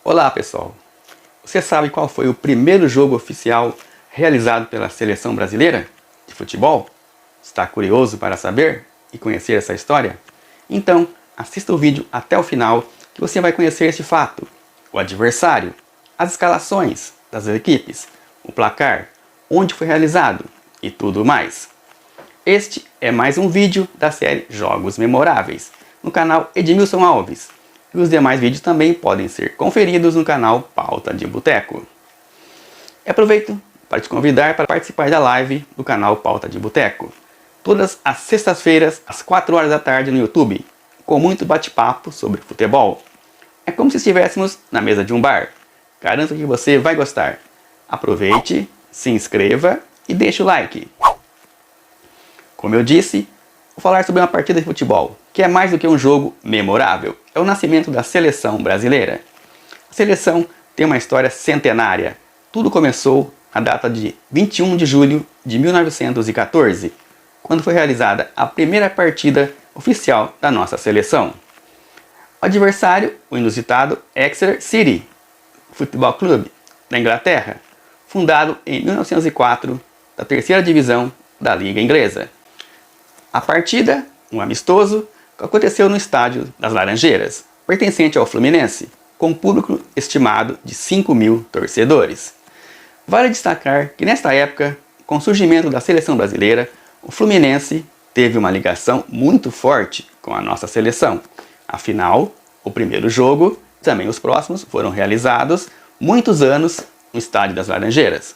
Olá pessoal, você sabe qual foi o primeiro jogo oficial realizado pela seleção brasileira de futebol? Está curioso para saber e conhecer essa história? Então assista o vídeo até o final que você vai conhecer este fato, o adversário, as escalações das equipes, o placar, onde foi realizado e tudo mais. Este é mais um vídeo da série Jogos Memoráveis, no canal Edmilson Alves. E os demais vídeos também podem ser conferidos no canal Pauta de Boteco. E aproveito para te convidar para participar da live do canal Pauta de Boteco, todas as sextas-feiras, às 4 horas da tarde no YouTube, com muito bate-papo sobre futebol. É como se estivéssemos na mesa de um bar. Garanto que você vai gostar. Aproveite, se inscreva e deixe o like. Como eu disse, vou falar sobre uma partida de futebol, que é mais do que um jogo memorável. É o nascimento da seleção brasileira. A seleção tem uma história centenária. Tudo começou na data de 21 de julho de 1914, quando foi realizada a primeira partida oficial da nossa seleção. O adversário, o inusitado Exeter City Football Club, da Inglaterra, fundado em 1904, da terceira divisão da Liga Inglesa. A partida, um amistoso, aconteceu no estádio das Laranjeiras, pertencente ao Fluminense, com um público estimado de 5.000 torcedores. Vale destacar que nesta época, com o surgimento da seleção brasileira, o Fluminense teve uma ligação muito forte com a nossa seleção. Afinal, o primeiro jogo, e também os próximos, foram realizados muitos anos no estádio das Laranjeiras.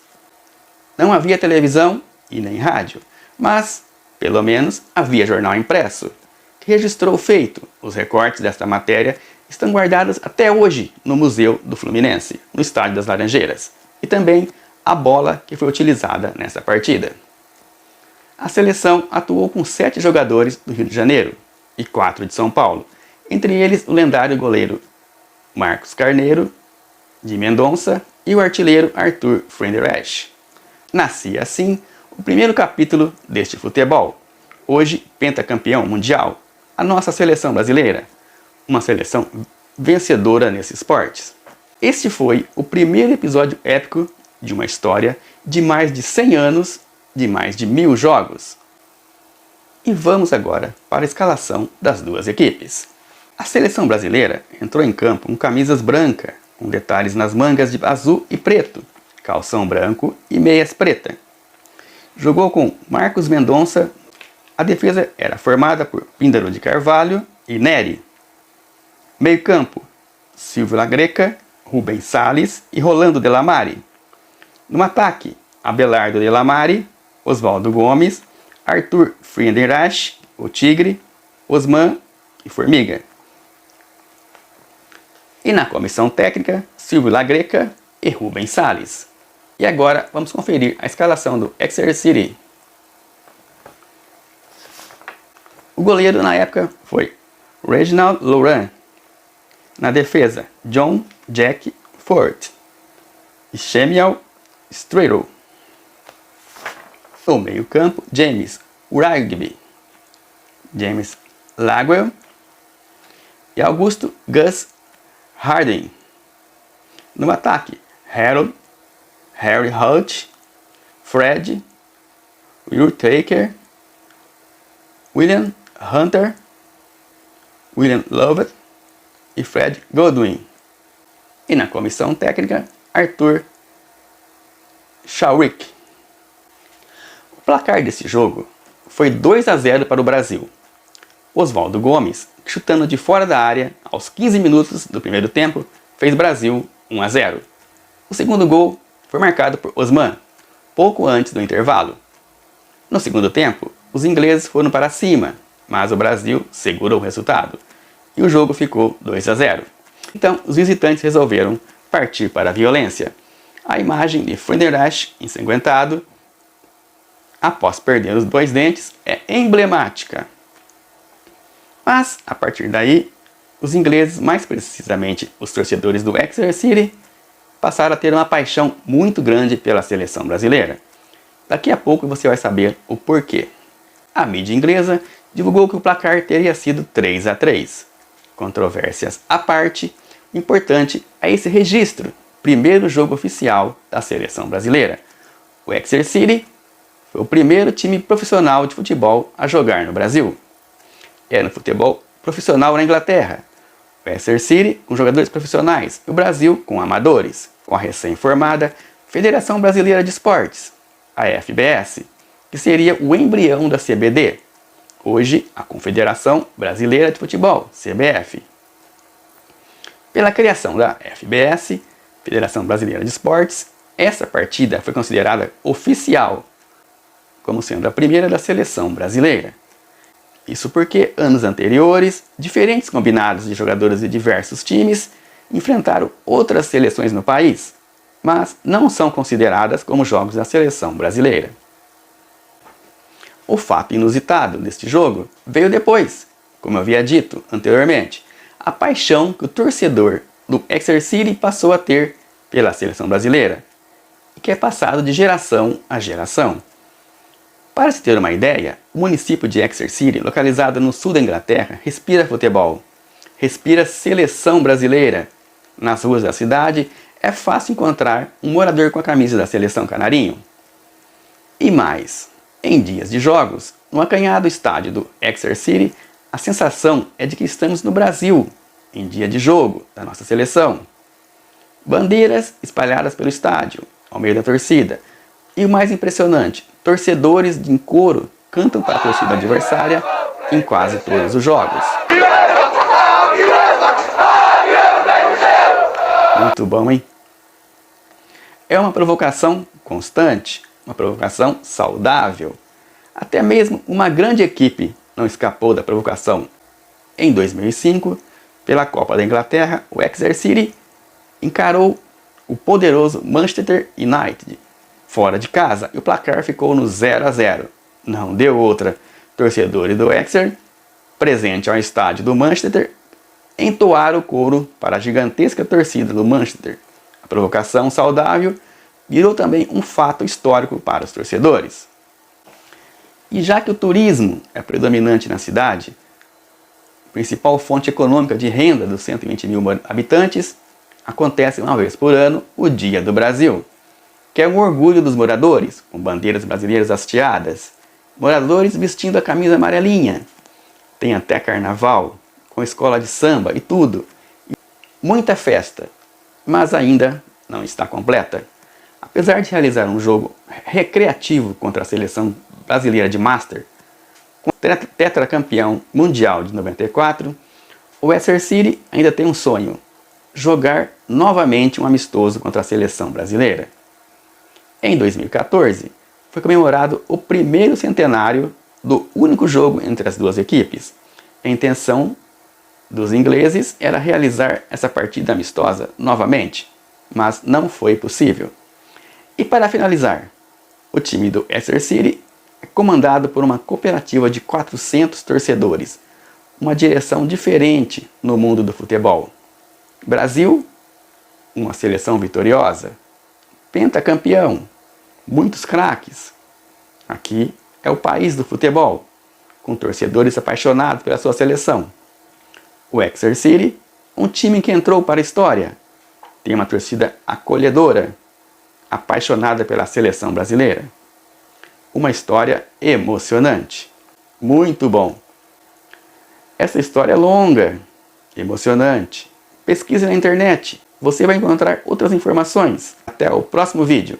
Não havia televisão e nem rádio, mas pelo menos havia jornal impresso, que registrou o feito. Os recortes desta matéria estão guardados até hoje no Museu do Fluminense, no Estádio das Laranjeiras, e também a bola que foi utilizada nessa partida. A seleção atuou com 7 jogadores do Rio de Janeiro e 4 de São Paulo, entre eles o lendário goleiro Marcos Carneiro, de Mendonça, e o artilheiro Arthur Friedenreich. Nascia assim o primeiro capítulo deste futebol, hoje pentacampeão mundial, a nossa seleção brasileira, uma seleção vencedora nesses esportes. Este foi o primeiro episódio épico de uma história de mais de 100 anos, de mais de 1000 jogos. E vamos agora para a escalação das duas equipes. A seleção brasileira entrou em campo com camisas brancas, com detalhes nas mangas de azul e preto, calção branco e meias preta. Jogou com Marcos Mendonça. A defesa era formada por Píndaro de Carvalho e Nery. Meio campo, Silvio Lagreca, Rubens Salles e Rolando Delamare. No ataque, Abelardo Delamare, Oswaldo Gomes, Arthur Friedenreich, o Tigre, Osman e Formiga. E na comissão técnica, Silvio Lagreca e Rubens Salles. E agora vamos conferir a escalação do Exeter City. O goleiro na época foi Reginald Laurent. Na defesa, John Jack Ford e Samuel Strato. No meio campo, James Wrightby, James Lagwell e Augusto Gus Harding. No ataque, Harry Holt, Fred, Will Taker, William Hunter, William Lovett e Fred Godwin. E na comissão técnica, Arthur Schaurig. O placar desse jogo foi 2-0 para o Brasil. Oswaldo Gomes, chutando de fora da área aos 15 minutos do primeiro tempo, fez Brasil 1-0. O segundo gol foi marcado por Osman, pouco antes do intervalo. No segundo tempo, os ingleses foram para cima, mas o Brasil segurou o resultado e o jogo ficou 2-0. Então, os visitantes resolveram partir para a violência. A imagem de Friedenreich ensanguentado, após perder os 2 dentes, é emblemática. Mas, a partir daí, os ingleses, mais precisamente os torcedores do Exeter City, passaram a ter uma paixão muito grande pela seleção brasileira. Daqui a pouco você vai saber o porquê. A mídia inglesa divulgou que o placar teria sido 3-3. Controvérsias à parte, Importante é esse registro, primeiro jogo oficial da seleção brasileira. O Exeter City foi o primeiro time profissional de futebol a jogar no Brasil. Era no futebol profissional na Inglaterra. O Exeter City com jogadores profissionais e o Brasil com amadores, com a recém-formada Federação Brasileira de Esportes, a FBS, que seria o embrião da CBD, hoje a Confederação Brasileira de Futebol, CBF. Pela criação da FBS, Federação Brasileira de Esportes, essa partida foi considerada oficial, como sendo a primeira da seleção brasileira. Isso porque, anos anteriores, diferentes combinados de jogadores de diversos times enfrentaram outras seleções no país, mas não são consideradas como jogos da seleção brasileira. O fato inusitado deste jogo veio depois, como eu havia dito anteriormente, a paixão que o torcedor do Exeter City passou a ter pela seleção brasileira, e que é passado de geração a geração. Para se ter uma ideia, o município de Exeter City, localizado no sul da Inglaterra, respira futebol, respira seleção brasileira. Nas ruas da cidade é fácil encontrar um morador com a camisa da seleção canarinho. E mais, em dias de jogos, no acanhado estádio do Exeter City, a sensação é de que estamos no Brasil, em dia de jogo da nossa seleção. Bandeiras espalhadas pelo estádio, ao meio da torcida. E o mais impressionante, torcedores em coro cantam para a torcida adversária em quase todos os jogos. Muito bom, hein? É uma provocação constante, uma provocação saudável. Até mesmo uma grande equipe não escapou da provocação. Em 2005, pela Copa da Inglaterra, o Exeter City encarou o poderoso Manchester United fora de casa e o placar ficou no 0-0. Não deu outra. Torcedores do Exeter, presente ao estádio do Manchester, entoaram o coro para a gigantesca torcida do Manchester. A provocação saudável virou também um fato histórico para os torcedores. E já que o turismo é predominante na cidade, principal fonte econômica de renda dos 120 mil habitantes, acontece uma vez por ano o Dia do Brasil, que é um orgulho dos moradores, com bandeiras brasileiras hasteadas, moradores vestindo a camisa amarelinha. Tem até carnaval, com escola de samba e tudo. Muita festa, mas ainda não está completa. Apesar de realizar um jogo recreativo contra a seleção brasileira de Master, com tetracampeão mundial de 94, o Exeter City ainda tem um sonho: jogar novamente um amistoso contra a seleção brasileira. Em 2014, foi comemorado o primeiro centenário do único jogo entre as duas equipes. A intenção dos ingleses era realizar essa partida amistosa novamente, mas não foi possível. E para finalizar, o time do Exeter City é comandado por uma cooperativa de 400 torcedores, uma direção diferente no mundo do futebol. Brasil, uma seleção vitoriosa, pentacampeão, muitos craques. Aqui é o país do futebol, com torcedores apaixonados pela sua seleção. O Exeter City, um time que entrou para a história, tem uma torcida acolhedora, apaixonada pela seleção brasileira. Uma história emocionante. Muito bom. Essa história é longa, emocionante. Pesquise na internet, você vai encontrar outras informações. Até o próximo vídeo.